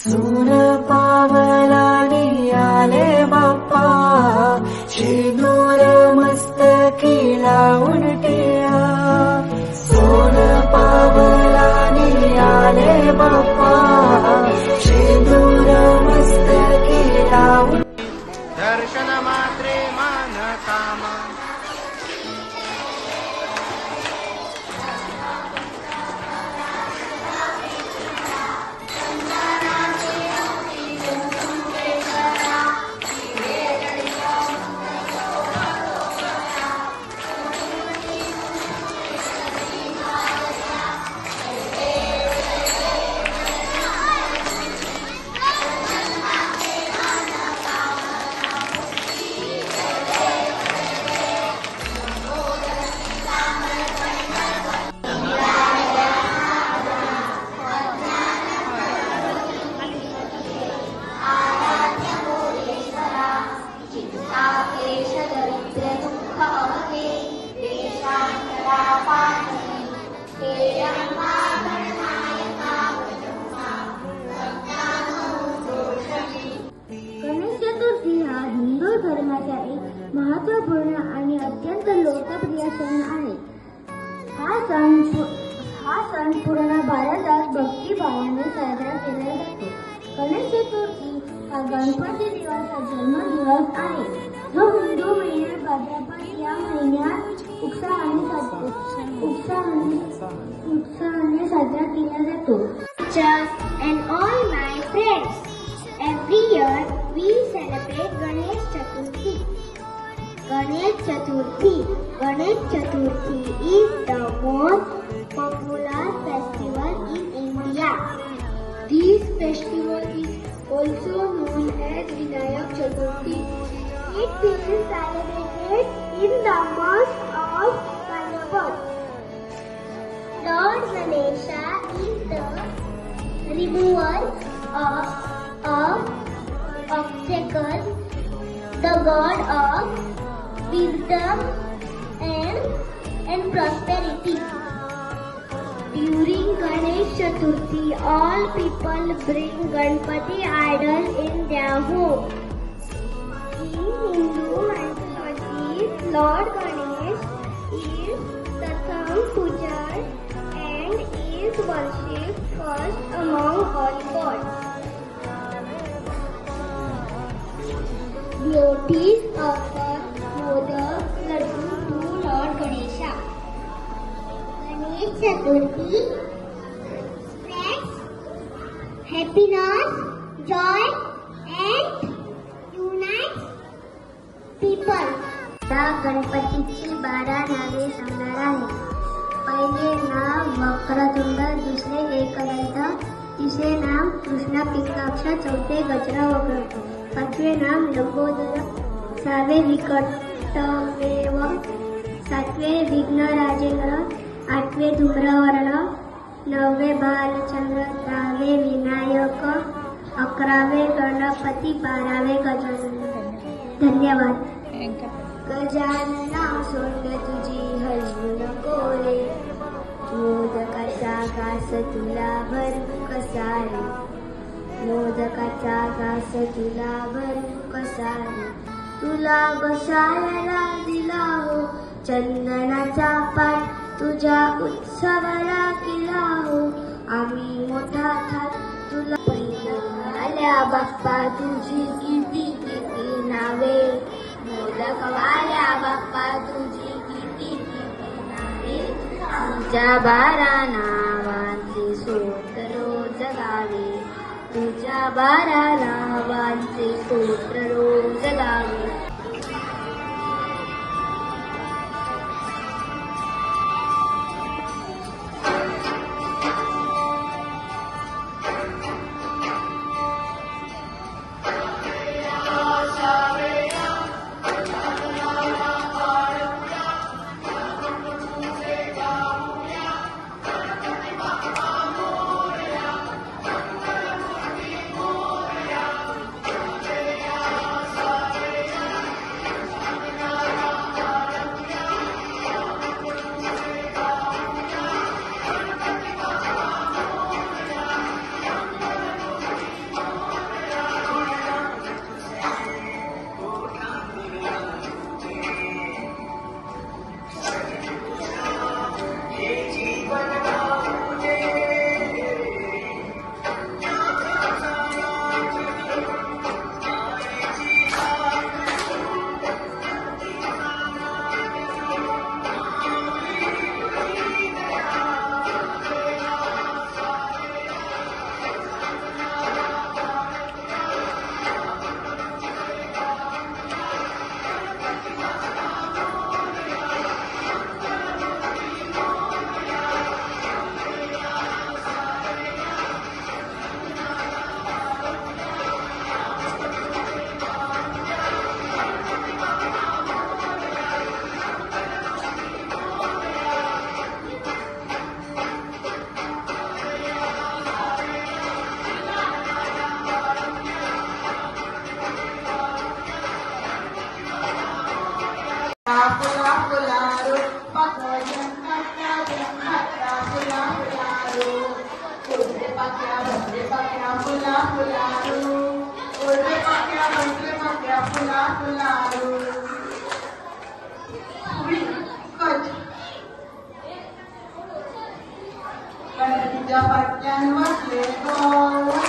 सून पावलानी आले बाप्पा, शेंदूर मस्तकी लावून टिळा. सोन पावलानी आले बाप्पा, शेंदूर मस्तकी लावून. दर्शन मात्रे मान कामा. गणेश चतुर्थी हा हिंदू धर्माचा एक महत्त्वपूर्ण आणि अत्यंत लोकप्रिय सण आहे. हा सण पूर्ण भारतात भक्तिभावाने साजरा केला जातो. गणेश चतुर्थी हा गणपती देवाचा जन्मदिवस आहे, जो हिंदू महिन्यात भाद्रपद या महिन्यात उत्साहाने साजरा केला जातो. And all my friends, every year we celebrate Ganesh Chaturthi. Ganesh Chaturthi is the most popular festival in India. This festival is also known as Vinayak Chaturthi. It is celebrated in the month of Bhadrapad. Lord Ganesha is the remover of obstacles, the god of wisdom and prosperity. During Ganesh Chaturthi, all people bring Ganpati idol in their home. In Hindu mythology, Lord Ganesh is Pratham Pujar and is worshipped first among all gods. Devotees offer modak laddu to Lord Ganesha. Ganesh Chaturthi spreads happiness, joy and unites people. या गणपतीची 12 नावे सांगणार आहे. पहिले नाव वक्रतुंड, दुसरे एकदंत, तिसरे नाम कृष्ण पिंगाक्ष, चौथे गजरावक्र, पाचवे नाम लंबोदर, सहावे विकटमेव, सातवे विघ्नराजेंद्र, आठवे धूम्रवर्ण, नववे बालचंद्र, दहावे विनायक, 11वे गणपती, 12वे गजानन. धन्यवाद. गजानना सोंड तुझी हलवू नको रे, मोदकाचा घास तुला भरू कसा रे, मोदकाचा घास तुला भरू कसा रे, तुला बसायला दिला हो चंदनाचा पाट, तुझ्या उत्सवाला केला हो आम्ही मोठा थाट, तुला पहिला आल्या बाप्पा तुझी किती किती नावे, मोदक वाल्या बाप्पा तुझी किती किती नावे, तुझ्या 12 नावांचे स्तोत्र रोज गावे, तुझ्या 12 नावांचे स्तोत्र रोज गावे. फुला फुलारू ओढे पाक्या फुला फुलारू कच गणपतीच्या पाट्यान बसले गो